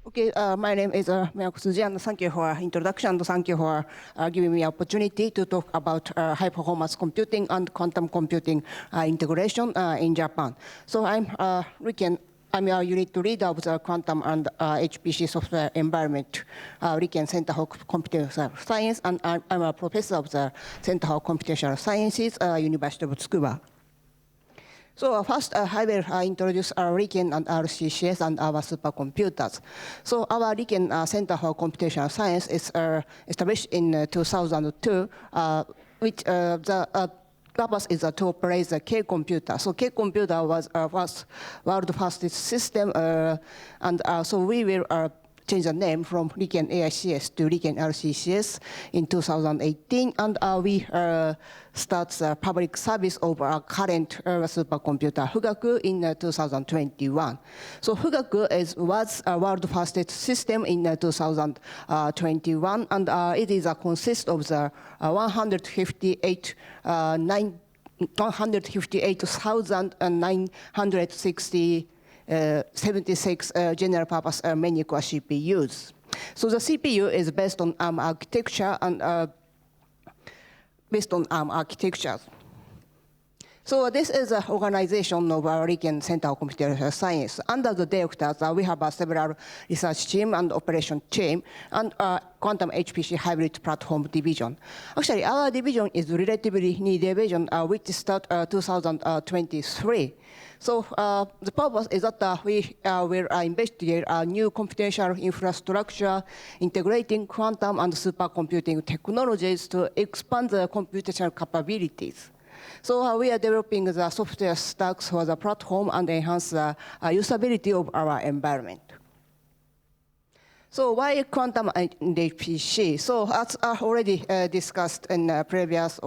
Okay, my name is Miwako Tsuji, and thank you for introduction, and thank you for giving me opportunity to talk about high-performance computing and quantum computing integration in Japan. So I'm RIKEN. I'm a unit leader of the quantum and HPC software environment, RIKEN Center for Computational Science, and I'm a professor of the Center for Computational Sciences, University of Tsukuba. So first, I will introduce our RIKEN and RCCS and our supercomputers. So our RIKEN Center for Computational Science is established in 2002, which the purpose is to operate the K computer. So K computer was our world fastest system, and so we will change the name from RIKEN AICS to RIKEN RCCS in 2018, and we start the public service of our current supercomputer Fugaku in 2021. So Fugaku was a world fastest system in 2021, and it is consists of the 158,976 general purpose many core CPUs. So the CPU is based on ARM architecture and So this is the organization of our RIKEN Center for Computational Science. Under the directors, we have several research team and operation team and Quantum-HPC hybrid platform division. Actually, our division is relatively new division, which start 2023. So the purpose is that we will investigate new computational infrastructure, integrating quantum and supercomputing technologies to expand the computational capabilities. So we are developing the software stacks for the platform and enhance the usability of our environment. So why quantum and HPC? So as already discussed in previous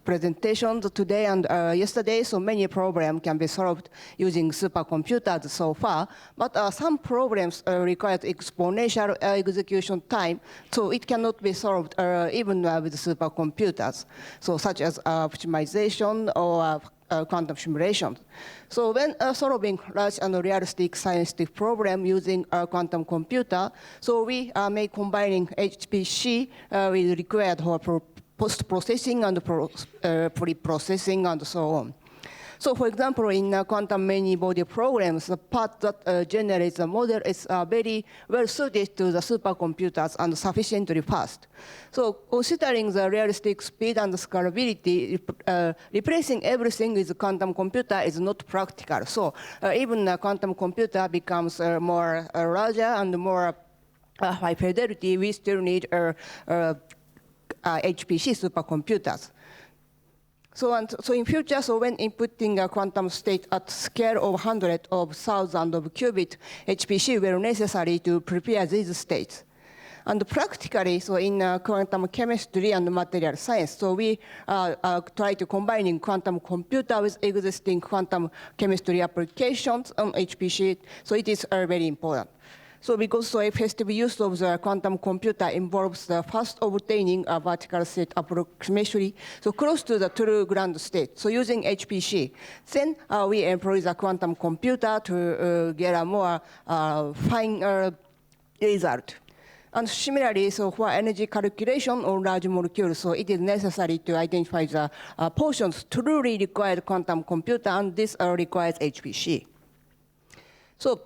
presentations today and yesterday, so many problems can be solved using supercomputers so far, but some problems require exponential execution time, so it cannot be solved even with supercomputers, so such as optimization or quantum simulation. So when solving large and realistic scientific problem using a quantum computer, so we may combining HPC with required for post-processing and pre-processing and so on. So for example, in quantum many-body programs, the part that generates the model is very well suited to the supercomputers and sufficiently fast. So considering the realistic speed and scalability, replacing everything with a quantum computer is not practical. So even a quantum computer becomes more larger and more high fidelity, we still need HPC supercomputers. So in future, so when inputting a quantum state at scale of hundreds of thousands of qubits, HPC will necessary to prepare these states. And practically, so in quantum chemistry and material science, so we try to combining quantum computer with existing quantum chemistry applications on HPC, so it is very important. So because so effective use of the quantum computer involves the fast obtaining a vertical state approximately, so close to the true ground state. So using HPC, then we employ the quantum computer to get a more fine result. And similarly, so for energy calculation on large molecules, so it is necessary to identify the portions truly required quantum computer, and this requires HPC. So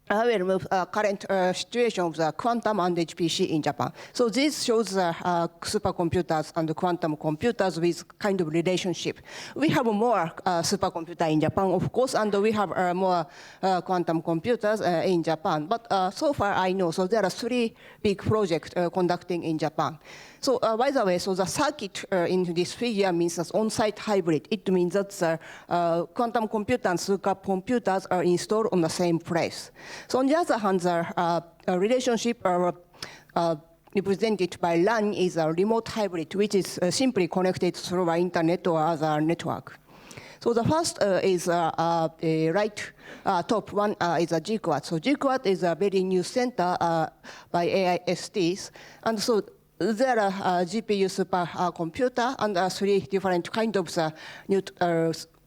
I will move current situation of the quantum and HPC in Japan. So this shows the supercomputers and quantum computers with kind of relationship. We have more supercomputer in Japan, of course, and we have more quantum computers in Japan. But so far I know, so there are 3 big projects conducting in Japan. So by the way, so the circuit in this figure means an on-site hybrid. It means that the quantum computer and supercomputers are installed on the same place. So on the other hand, the relationship represented by LAN is a remote hybrid, which is simply connected through the internet or other network. So the first is the right top one is a GQuad. So GQuad is a very new center by AISTs, and so there are GPU supercomputer and 3 different kinds of new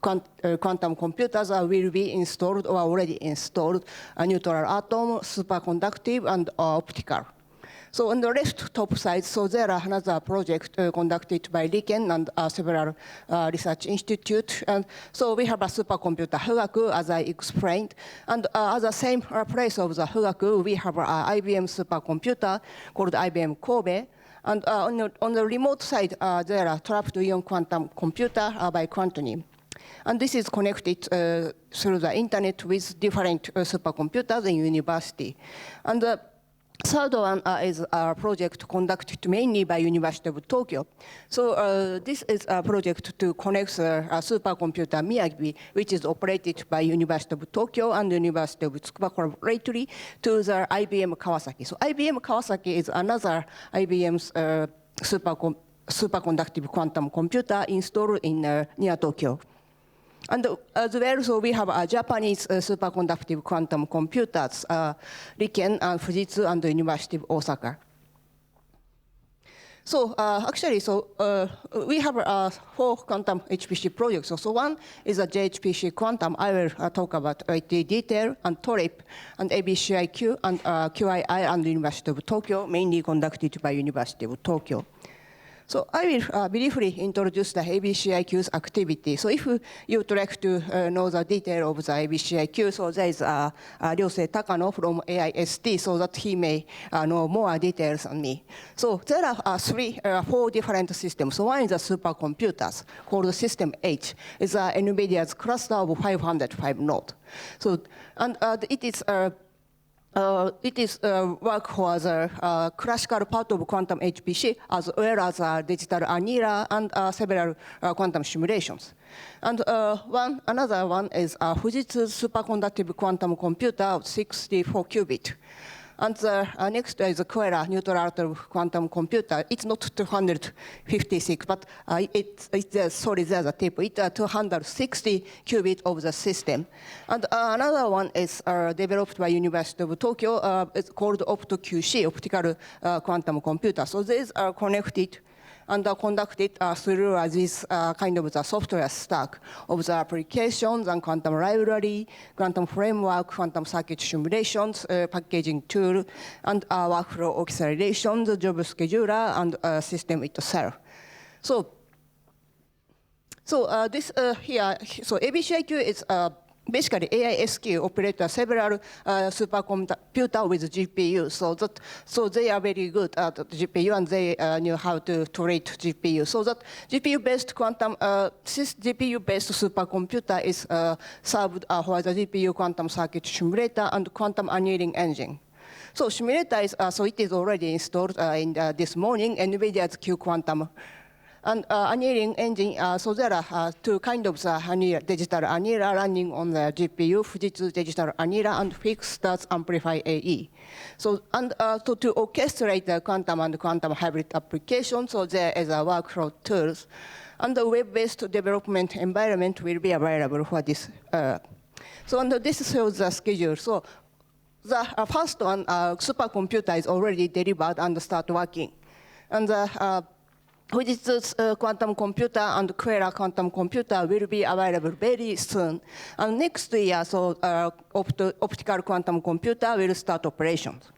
quantum computers will be installed or already installed, neutral atom, superconductive, and optical. So on the left top side, so there are another project conducted by RIKEN and several research institutes. And so we have a supercomputer Fugaku, as I explained. And at the same place of the Fugaku, we have an IBM supercomputer called IBM Kobe. And on the remote side, there are trapped ion quantum computer by Quantum. And this is connected through the internet with different supercomputers in university. And third one is a project conducted mainly by University of Tokyo. So this is a project to connect a supercomputer Miyagi, which is operated by University of Tokyo and University of Tsukuba collaboratively to the IBM Kawasaki. So IBM Kawasaki is another IBM's superconductive quantum computer installed in near Tokyo. And as well, so we have Japanese superconductive quantum computers, RIKEN and Fujitsu and the University of Osaka. So actually, so we have 4 quantum HPC projects. So one is a JHPC quantum. I will talk about it in detail, and TORIP, and ABCIQ, and QII, and the University of Tokyo, mainly conducted by University of Tokyo. So I will briefly introduce the ABCIQ's activity. So if you would like to know the detail of the ABCIQ, so there is Ryosei Takano from AIST, so that he may know more details than me. So there are 4 different systems. So one is a supercomputers called System H. It's NVIDIA's cluster of 505 nodes. So and it is work for the classical part of quantum HPC, as well as digital annealer and several quantum simulations. And another one is Fujitsu superconductive quantum computer of 64 qubit. And the next is the Quera neutral atom quantum computer. It's not 256, but sorry, there's a table. It's 260 qubit of the system. And another one is developed by University of Tokyo. It's called OptoQC, optical quantum computer. So these are connected and conducted through this kind of the software stack of the applications and quantum library, quantum framework, quantum circuit simulations, packaging tool, and workflow acceleration, the job scheduler, and system itself. So this here, so ABCIQ is basically AISQ operates several supercomputer with GPU, so they are very good at GPU and they know how to treat GPU. So that GPU-based GPU-based supercomputer is served for the GPU quantum circuit simulator and quantum annealing engine. So simulator is it is already installed in this morning, NVIDIA's Q-Quantum. And annealing engine, so there are 2 kinds of digital annealer running on the GPU, Fujitsu digital annealer and fixed stats amplify AE. So, and to orchestrate the quantum and quantum hybrid application, so there is a workflow tools. And the web-based development environment will be available for this. So and this shows the schedule. So the first one, supercomputer is already delivered and start working. And the Fujitsu's quantum computer and Quera quantum computer will be available very soon. And next year, so optical quantum computer will start operations.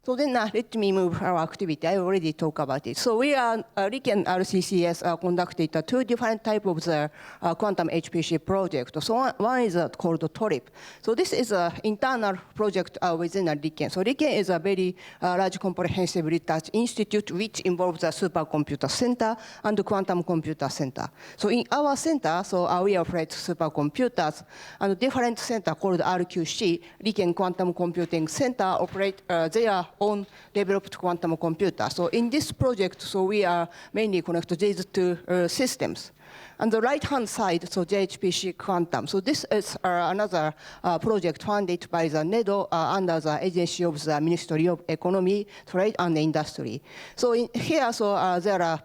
So then let me move our activity. I already talked about it. So we are, RIKEN RCCS conducted 2 different types of the quantum HPC project. So one is called TORIP. So this is an internal project within RIKEN. So RIKEN is a very large comprehensive research institute which involves the supercomputer center and the quantum computer center. So in our center, so we operate supercomputers, and different center called RQC, RIKEN Quantum Computing Center, operate their own developed quantum computer. So in this project, so we are mainly connected to these 2 systems. On the right-hand side, so JHPC Quantum. So this is another project funded by the NEDO under the agency of the Ministry of Economy, Trade and Industry. So in here, so there are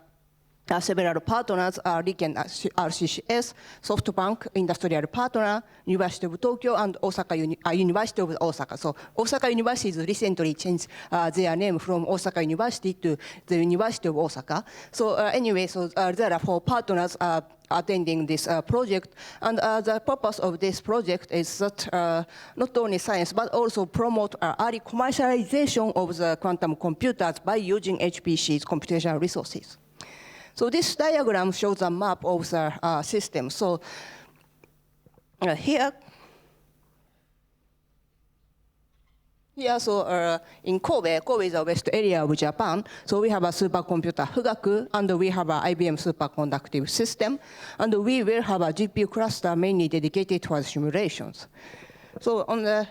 several partners are RIKEN, RCCS, SoftBank, industrial partner, University of Tokyo, and University of Osaka. So Osaka University recently changed their name from Osaka University to the University of Osaka. So anyway, so there are 4 partners attending this project, and the purpose of this project is that not only science but also promote early commercialization of the quantum computers by using HPC's computational resources. So this diagram shows a map of the system. So here, so in Kobe is the west area of Japan. So we have a supercomputer Fugaku, and we have an IBM superconductive system, and we will have a GPU cluster mainly dedicated towards simulations. So on the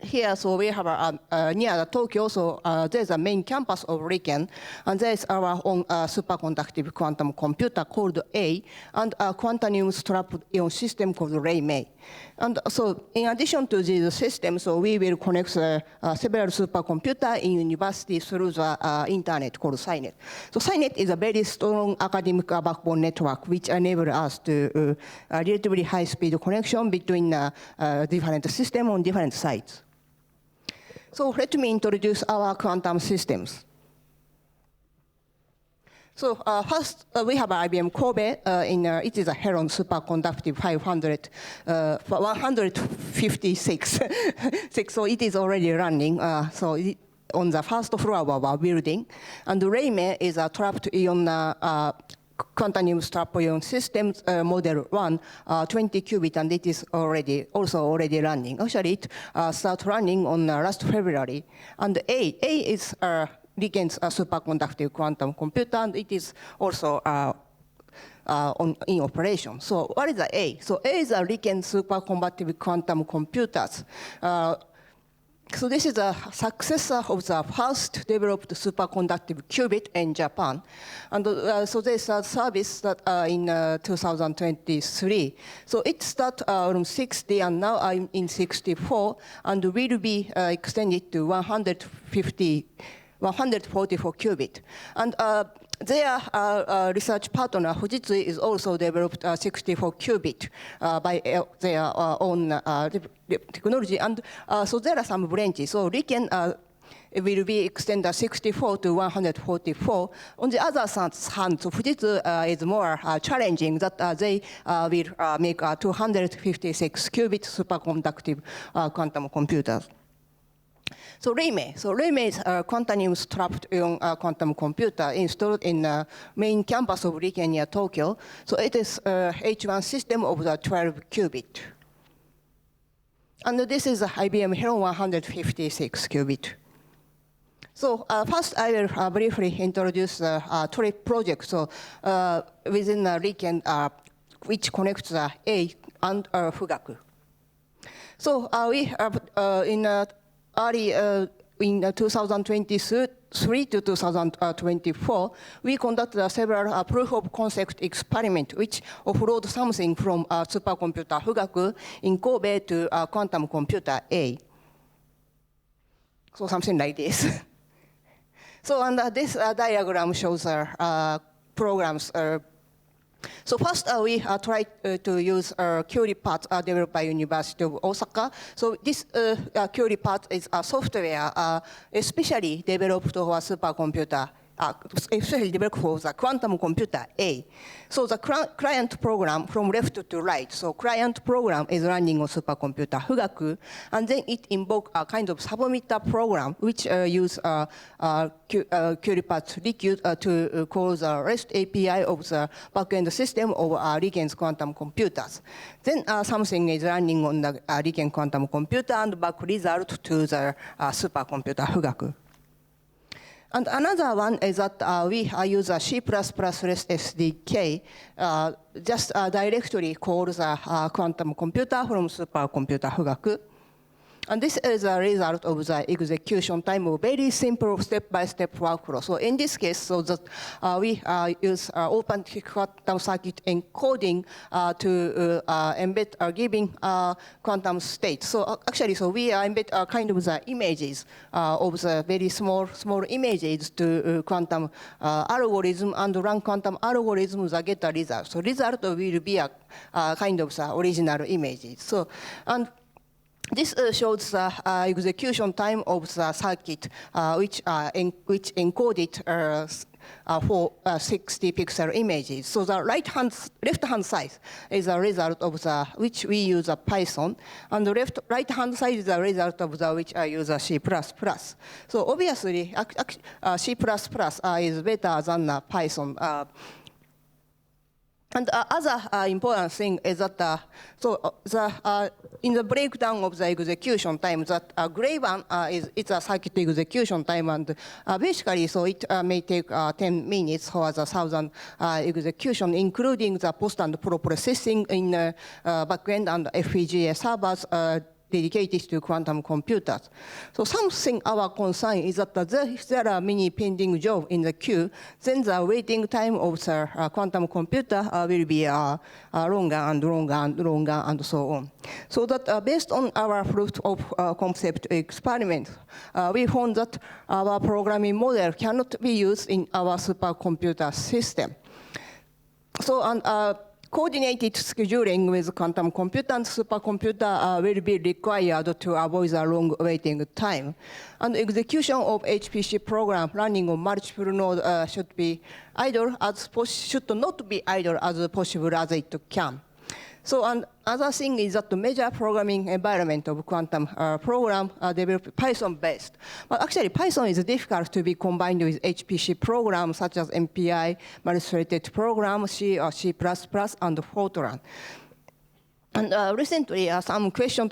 here, so we have near Tokyo, so there's a main campus of RIKEN, and there's our own superconductive quantum computer called A, and a quantum strapped ion system called RIKEN. And so in addition to these systems, so we will connect several supercomputers in universities through the internet called SciNet. So SciNet is a very strong academic backbone network which enables us to relatively high-speed connection between different systems on different sites. So let me introduce our quantum systems. So first, we have IBM Kobe. It is a Heron superconductive 156. So it is already running. So on the first floor of our building. And RIKEN is a trapped ion quantum strap ion system model 1, 20 qubit, and it is also already running. Actually, it started running on last February. And A is RIKEN's superconductive quantum computer, and it is also in operation. So what is the A? So A is a RIKEN superconductive quantum computers. So this is a successor of the first developed superconductive qubit in Japan. And so there's a service that in 2023. So it started from 60 and now I'm in 64 and will be extended to 144 qubit. And their research partner, Fujitsu, is also developed 64 qubit by their own technology. And so there are some branches. So RIKEN will be extended 64 to 144. On the other hand, so Fujitsu is more challenging that they will make 256 qubit superconductive quantum computers. So RIKEN is a quantum strapped ion quantum computer installed in the main campus of RIKEN near Tokyo. So it is a H1 system of the 12 qubit. And this is IBM Heron 156 qubit. So first I will briefly introduce the TRIP project. So within RIKEN, which connects the A and Fugaku. So we have in early in 2023 to 2024, we conducted several proof of concept experiments which offload something from supercomputer Fugaku in Kobe to quantum computer A. So something like this. So and this diagram shows programs. So first, we tried to use Curie part developed by University of Osaka. So this Curie part is a software especially developed for supercomputer, especially developed for the quantum computer A. So the client program from left to right. So client program is running on supercomputer Fugaku, and then it invokes a kind of submitter program which use Curie part Liquid to call the REST API of the backend system of RIKEN's quantum computers. Then something is running on the RIKEN quantum computer and back result to the supercomputer Fugaku. And another one is that we use a C++ REST SDK, just directly call the quantum computer from supercomputer Fugaku. And this is a result of the execution time of very simple step-by-step workflow. So in this case, so that we use open quantum circuit encoding to embed giving quantum state. So actually, so we embed kind of the images of the very small images to quantum algorithm and run quantum algorithm that get a result. So result will be a kind of the original images. So and this shows the execution time of the circuit, which encoded for 60 pixel images. So the left-hand side is a result of the which we use a Python, and the right-hand side is a result of the which I use a C++. So obviously, C++ is better than Python. And other important thing is that in the breakdown of the execution time, that gray one it's a circuit execution time, and basically, so it may take 10 minutes for the 1,000 execution, including the post and pro-processing in backend and FPGA servers dedicated to quantum computers. So something our concern is that there are many pending jobs in the queue, then the waiting time of the quantum computer will be longer and longer and longer and so on. So that based on our proof of concept experiment, we found that our programming model cannot be used in our supercomputer system. So coordinated scheduling with quantum computer and supercomputer will be required to avoid the long waiting time. And execution of HPC program running on multiple nodes should not be idle as possible as it can. So another thing is that the major programming environment of quantum program developed Python-based. But actually, Python is difficult to be combined with HPC programs such as MPI, multi-threaded program, C or C++, and Fortran. And recently, some quantum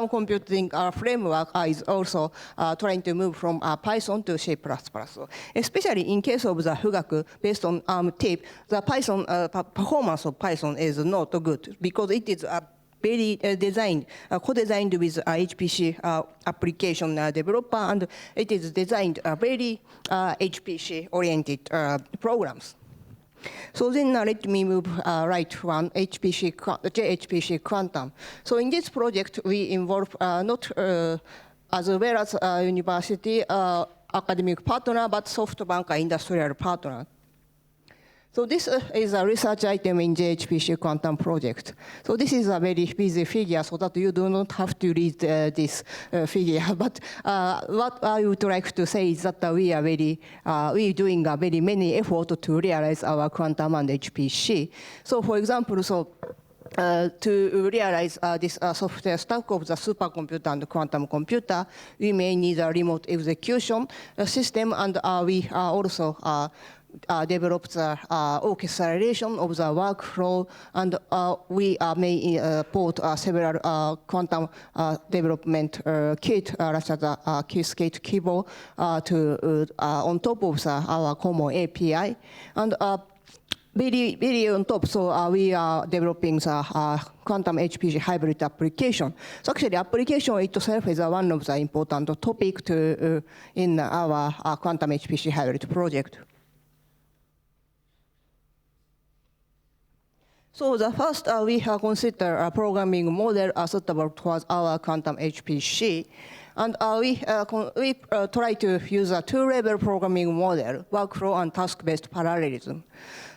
computing framework is also trying to move from Python to C++. So especially in case of the Fugaku, based on ARM tip, the Python performance of Python is not good because it is very co-designed with HPC application developer, and it is designed very HPC-oriented programs. So then let me move right one, JHPC Quantum. So in this project, we involve not as well as university academic partner, but SoftBank industrial partner. So this is a research item in JHPC Quantum project. So this is a very busy figure, so that you do not have to read this figure. But what I would like to say is that we are doing very many efforts to realize our quantum and HPC. So for example, to realize this software stack of the supercomputer and quantum computer, we may need a remote execution system, and we also developed the orchestration of the workflow, and we may port several quantum development kit, such as a Qiskit keyboard, on top of our common API. And very on top, so we are developing the quantum HPC hybrid application. So actually, application itself is one of the important topics in our quantum HPC hybrid project. So the first, we have considered a programming model suitable towards our quantum HPC. And we try to use a two-level programming model, workflow and task-based parallelism.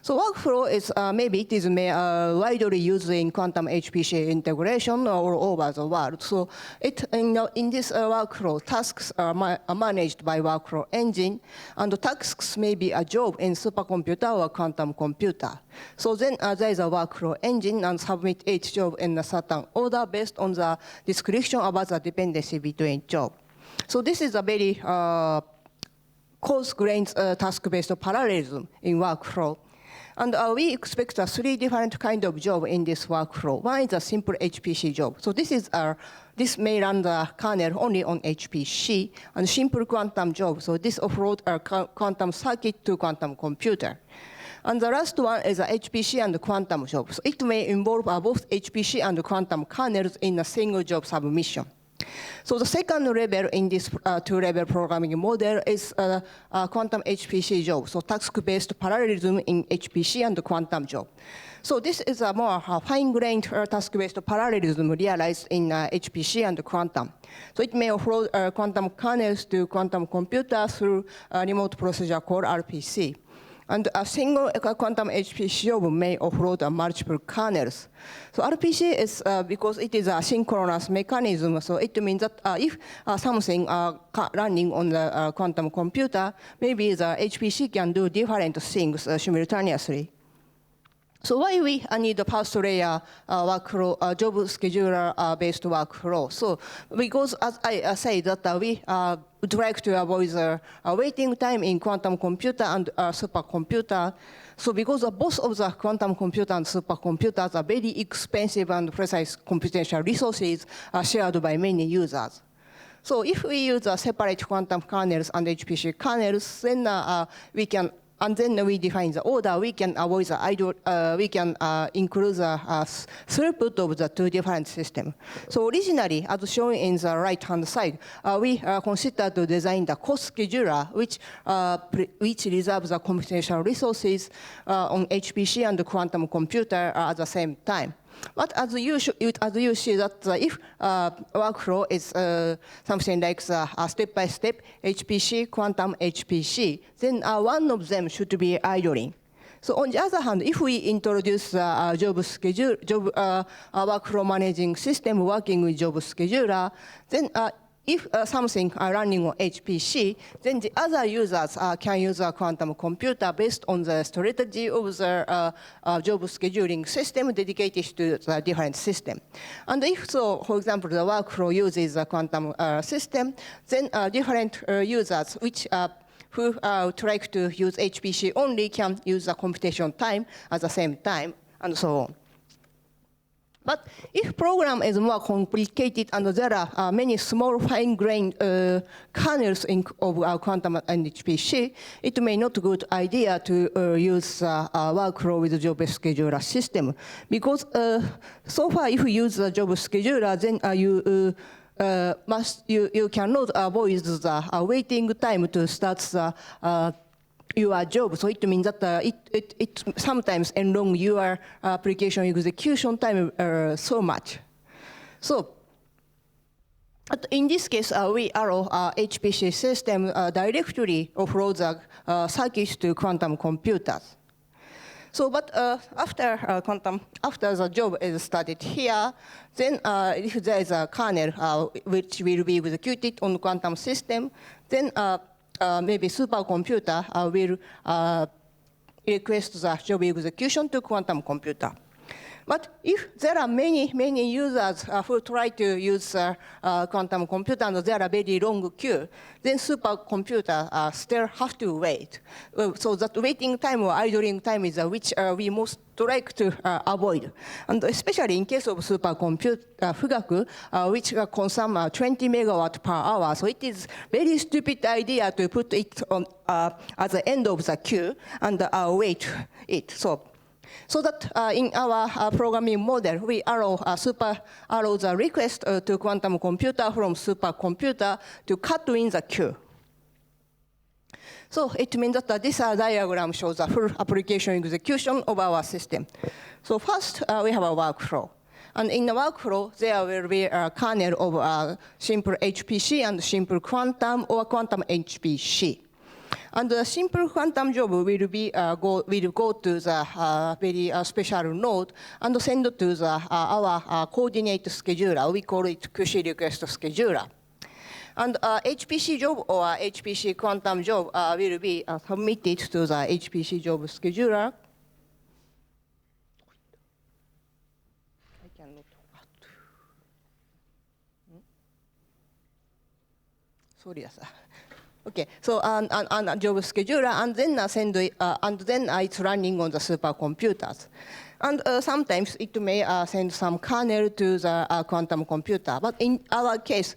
So workflow is maybe it is widely used in quantum HPC integration all over the world. So in this workflow, tasks are managed by workflow engine, and the tasks may be a job in supercomputer or quantum computer. So then there is a workflow engine and submit each job in a certain order based on the description about the dependency between jobs. So this is a very coarse-grained task-based parallelism in workflow. And we expect three different kinds of jobs in this workflow. One is a simple HPC job. So this may run the kernel only on HPC, and simple quantum job. So this offloads a quantum circuit to quantum computer. And the last one is a HPC and quantum job. So it may involve both HPC and quantum kernels in a single job submission. So the second level in this two-level programming model is quantum HPC job, so task-based parallelism in HPC and quantum job. So this is a more fine-grained task-based parallelism realized in HPC and quantum. So it may offload quantum kernels to quantum computers through a remote procedure called RPC. And a single quantum HPC job may offload multiple kernels. So RPC is because it is a synchronous mechanism, so it means that if something running on the quantum computer, maybe the HPC can do different things simultaneously. So why we need a first layer workflow, job scheduler based workflow? So because as I say that we would like to avoid the waiting time in quantum computer and supercomputer. So because both of the quantum computer and supercomputers are very expensive and precise computational resources shared by many users. So if we use separate quantum kernels and HPC kernels, then we can. And then we define the order. We can avoid the idle. We can include the throughput of the two different systems. So originally, as shown in the right-hand side, we considered to design the cost scheduler, which reserves the computational resources on HPC and the quantum computer at the same time. But as you see that if workflow is something like step-by-step HPC, quantum HPC, then one of them should be idling. So on the other hand, if we introduce a job workflow managing system working with job scheduler, then if something running on HPC, then the other users can use a quantum computer based on the strategy of the job scheduling system dedicated to the different system. And if so, for example, the workflow uses a quantum system, then different users who try to use HPC only can use the computation time at the same time, and so on. But if program is more complicated and there are many small fine-grained kernels of quantum and HPC, it may not be a good idea to use workflow with the job scheduler system. Because so far, if you use the job scheduler, then you cannot avoid the waiting time to start your job. So it means that it sometimes enlong your application execution time so much. So in this case, we allow HPC system directly offload the circuits to quantum computers. So, but after the job is started here, then if there is a kernel which will be executed on quantum system, then maybe supercomputer will request the job execution to quantum computer. But if there are many users who try to use quantum computer and there are very long queue, then supercomputer still have to wait. So that waiting time or idling time is which we most like to avoid. And especially in case of supercomputer Fugaku, which consume 20 megawatt per hour. So it is very stupid idea to put it on at the end of the queue and wait it. So that in our programming model, we allow the request to quantum computer from supercomputer to cut in the queue. So it means that this diagram shows the full application execution of our system. So first, we have a workflow. And in the workflow, there will be a kernel of simple HPC and simple quantum or quantum HPC. And the simple quantum job will go to the very special node and send to the our coordinate scheduler. We call it push request scheduler. And HPC job or HPC quantum job will be submitted to the HPC job scheduler. I cannot. Sorry, sir. Okay, so a job scheduler, and then send and then it's running on the supercomputers. And sometimes it may send some kernel to the quantum computer. But in our case,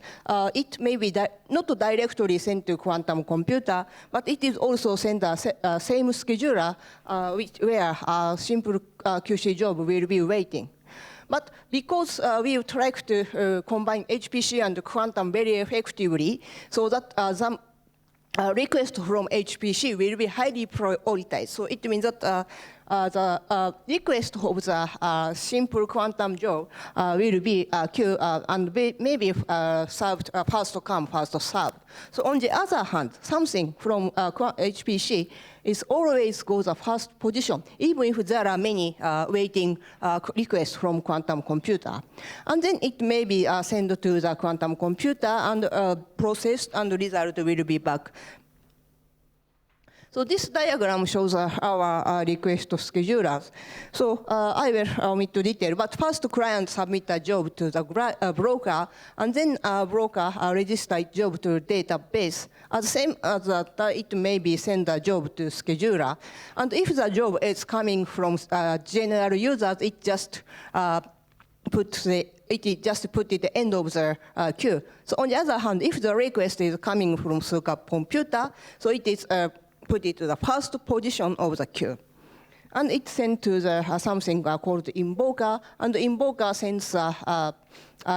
it may be not directly sent to quantum computer, but it is also sent the same scheduler where a simple QC job will be waiting. But because we try to combine HPC and quantum very effectively, so that some request from HPC will be highly prioritized. So it means that the request of the simple quantum job will be queued and maybe served first come, first served. So on the other hand, something from HPC is always goes the first position, even if there are many waiting requests from quantum computer. And then it may be sent to the quantum computer and processed, and the result will be back. So this diagram shows our request schedulers. So I will omit to detail, but first client submit a job to the broker, and then broker register job to database. As same as that, it may be send a job to scheduler. And if the job is coming from general users, it just put it at the end of the queue. So on the other hand, if the request is coming from supercomputer, so it is put it to the first position of the queue. And it's sent to the something called invoker, and the invoker sends a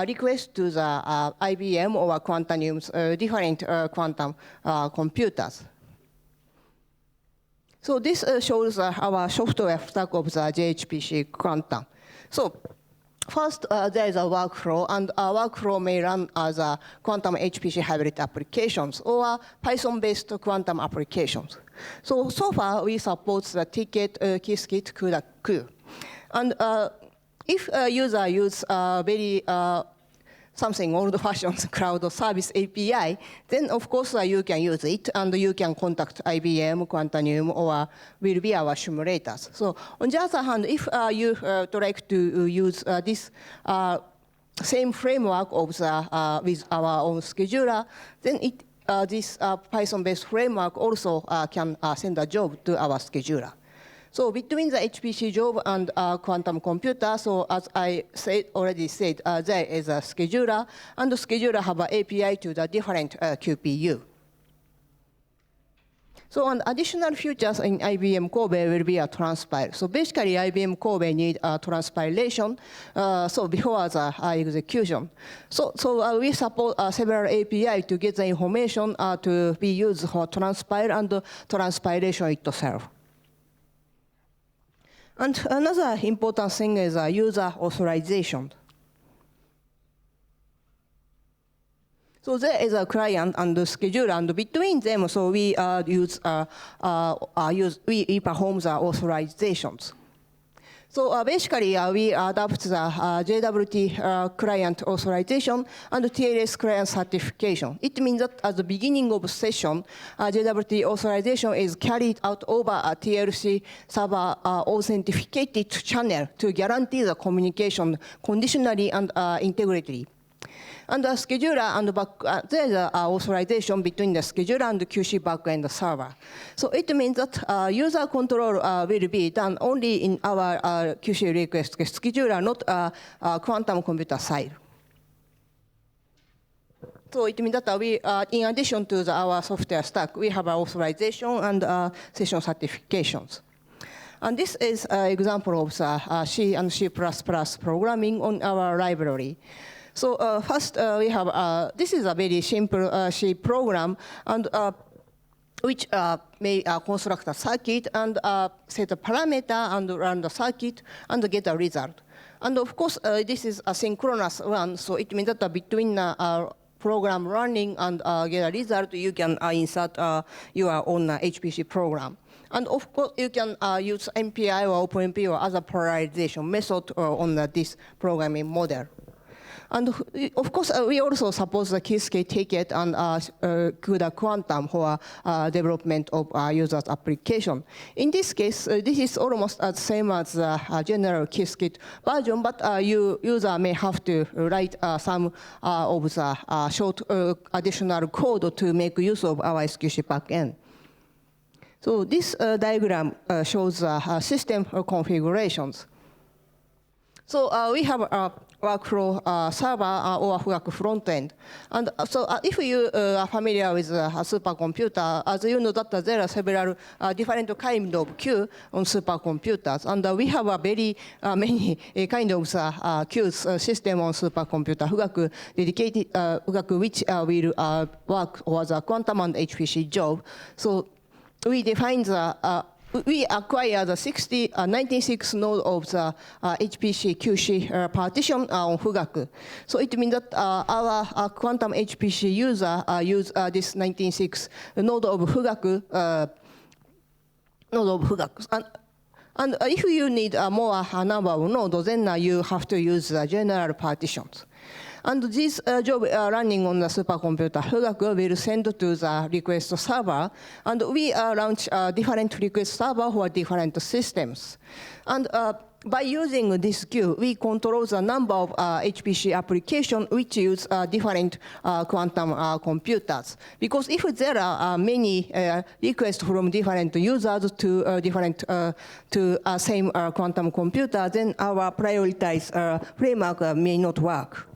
request to the IBM or Quantium's different quantum computers. So this shows our software stack of the JHPC Quantum. So first, there is a workflow, and a workflow may run as a Quantum-HPC hybrid applications or Python-based quantum applications. So far, we support the ticket, Qiskit, Fugaku. And if a user uses very something old-fashioned cloud service API, then of course you can use it, and you can contact IBM, Quantum, or will be our simulators. So on the other hand, if you try to use this same framework of the, with our own scheduler, then this Python-based framework also can send a job to our scheduler. So between the HPC job and quantum computer, so as I already said, there is a scheduler, and the scheduler have an API to the different QPU. So an additional features in IBM Kobe will be a transpile. So basically, IBM Kobe need a transpilation so before the execution. So we support several API to get the information to be used for transpile and transpilation itself. And another important thing is user authorization. So there is a client and the scheduler, and between them, so we we perform the authorizations. So basically, we adopt the JWT client authorization and TLS client certification. It means that at the beginning of the session, JWT authorization is carried out over a TLC server authenticated channel to guarantee the communication conditionally and integrity. And the scheduler and there is an authorization between the scheduler and the QC backend server. So it means that user control will be done only in our QC request scheduler, not quantum computer side. So it means that we, in addition to our software stack, we have authorization and session certifications. And this is an example of the C and C++ programming on our library. So first, we have, this is a very simple C program, and which may construct a circuit and set a parameter and run the circuit and get a result. And of course, this is a synchronous one, so it means that between program running and get a result, you can insert your own HPC program. And of course, you can use MPI or OpenMP or other parallelization method on this programming model. And of course, we also support the Qiskit ticket and CUDA Quantum for development of users' application. In this case, this is almost the same as the general Qiskit version, but user may have to write some of the short additional code to make use of our SQC backend. So this diagram shows system configurations. So we have a workflow server or Fugaku front end. And so if you are familiar with a supercomputer, as you know that there are several different kinds of queue on supercomputers. And we have a very many kind of queues system on supercomputer. Fugaku dedicated Fugaku, which will work for the quantum and HPC job. So we define the we acquired the 96 node of the HPC QC partition on Fugaku. So it means that our quantum HPC user use this 96 node of Fugaku. And if you need more number of nodes, then you have to use the general partitions. And this job running on the supercomputer Fugaku will send to the request server, and we launch different request server for different systems. And by using this queue, we control the number of HPC applications which use different quantum computers. Because if there are many requests from different users to different same quantum computer, then our prioritized framework may not work.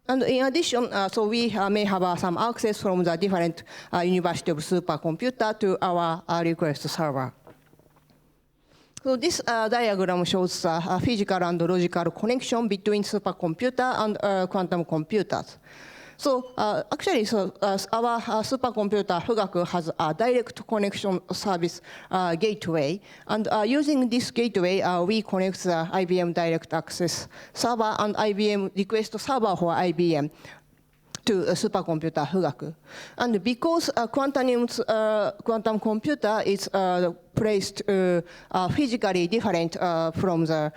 And in addition, so we may have some access from the different University of Supercomputer to our request server. So this diagram shows physical and logical connection between supercomputer and quantum computers. So actually, our supercomputer Fugaku has a direct connection service gateway. And using this gateway, we connect the IBM Direct Access Server and IBM Request Server for IBM to a supercomputer Fugaku. And because quantum computer is placed physically different from the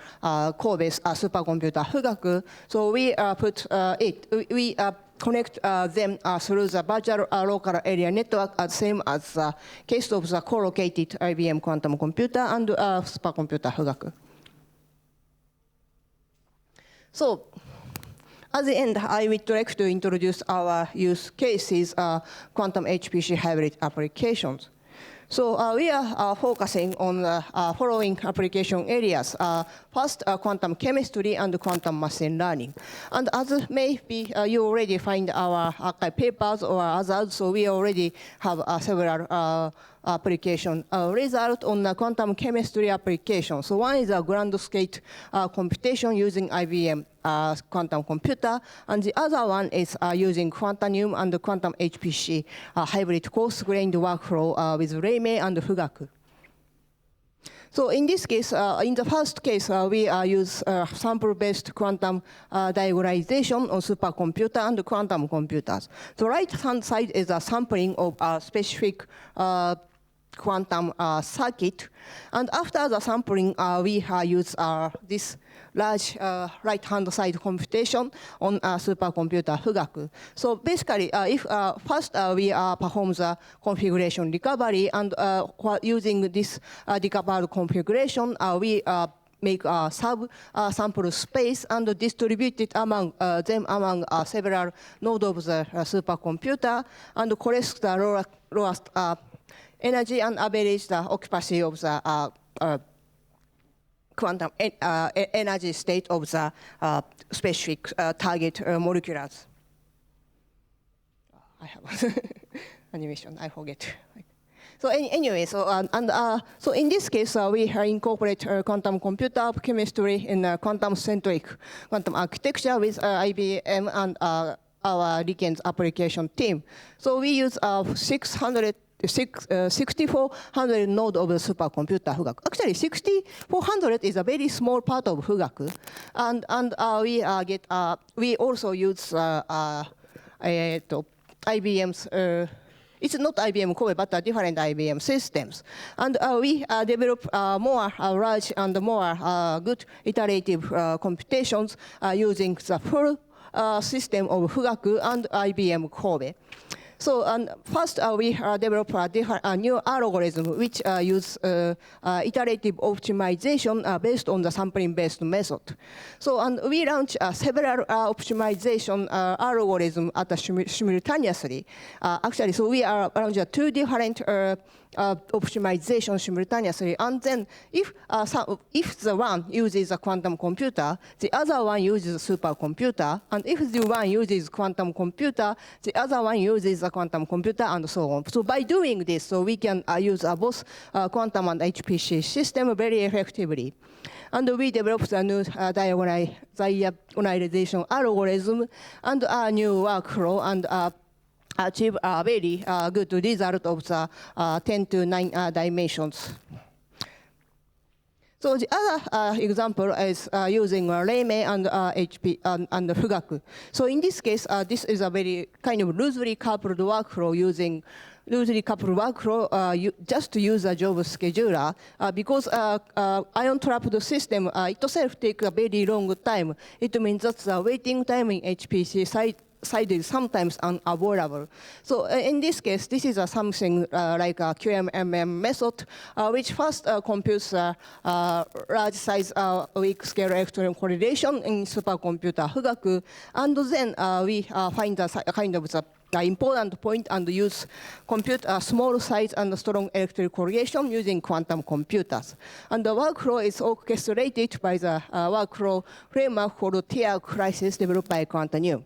core-based supercomputer Fugaku, so we we connect them through the virtual local area network, same as the case of the co-located IBM quantum computer and supercomputer Fugaku. So, at the end, I would like to introduce our use cases, quantum HPC hybrid applications. So we are focusing on the following application areas. First, quantum chemistry and quantum machine learning. And as maybe you already find our archive papers or others, so we already have several application result on the quantum chemistry application. So one is a ground state computation using IBM quantum computer, and the other one is using Quantum and quantum HPC hybrid coarse-grained workflow with RIKEN and Fugaku. So in this case, in the first case, we use sample-based quantum diagonalization on supercomputer and quantum computers. The right-hand side is a sampling of a specific quantum circuit. And after the sampling, we use this large right-hand side computation on supercomputer Fugaku. So basically, if first we perform the configuration recovery, and using this decoupled configuration, we make a sub-sample space and distribute it among them among several nodes of the supercomputer, and collect the lowest energy and average the occupancy of the quantum energy state of the specific target molecules. I have animation, I forget. So anyway, so so in this case, we incorporate quantum computer chemistry in a quantum-centric quantum architecture with IBM and our RIKEN application team. So we use 6400 node of the supercomputer Fugaku. Actually, 6400 is a very small part of Fugaku, and we also use IBM's It's not IBM Kobe, but different IBM systems. And we develop more large and more good iterative computations using the full system of Fugaku and IBM Kobe. So first, we develop a new algorithm which use iterative optimization based on the sampling-based method. So we launch several optimization algorithms simultaneously. Actually, so we launch two different optimization simultaneously, and then if the one uses a quantum computer, the other one uses a supercomputer, and if the one uses quantum computer, the other one uses a quantum computer, and so on. So by doing this, so we can use both quantum and HPC system very effectively. And we developed a new diagonalization algorithm and a new workflow, and achieve a very good result of the 10 to 9 dimensions. So the other example is using RIKEN and and Fugaku. So in this case, this is a very kind of loosely coupled workflow using just to use a job scheduler because ion-trapped system itself takes a very long time. It means that the waiting time in HPC side is sometimes unavoidable. So in this case, this is something like a QMMM method, which first computes large size weak scale electron correlation in supercomputer Fugaku, and then we find a kind of the important point and compute a small size and strong electric correlation using quantum computers. And the workflow is orchestrated by the workflow framework called TIA crisis developed by Quantum-HPC.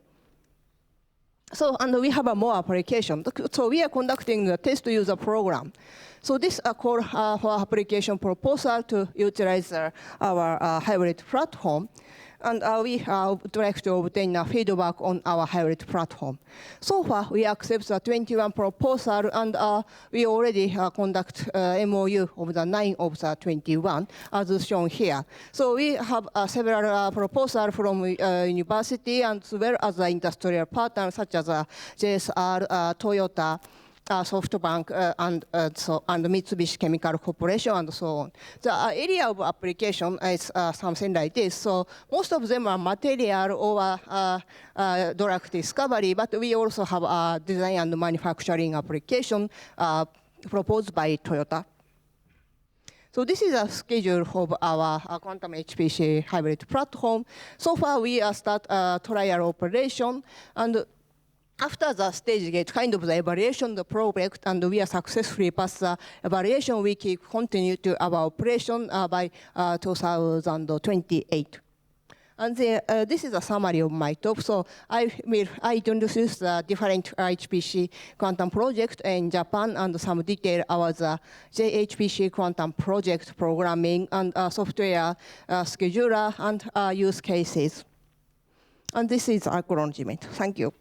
So, and we have more application. So we are conducting the test user program. So this call for application proposal to utilize our hybrid platform. And we would like to obtain feedback on our hybrid platform. So far, we accept the 21 proposal, and we already conduct MOU of the 9 of the 21, as shown here. So we have several proposals from university and as well as industrial partners such as JSR, Toyota, SoftBank, and Mitsubishi Chemical Corporation, and so on. The area of application is something like this. So most of them are material or drug discovery, but we also have a design and manufacturing application proposed by Toyota. So this is a schedule of our Quantum-HPC hybrid platform. So far, we start trial operation, and after the stage gate, kind of the evaluation, the project, and we are successfully past the evaluation, we continue to our operation by 2028. And this is a summary of my talk. So I introduce the different HPC quantum project in Japan and some detail about the JHPC quantum project programming and software scheduler and use cases. And this is acknowledgement. Thank you.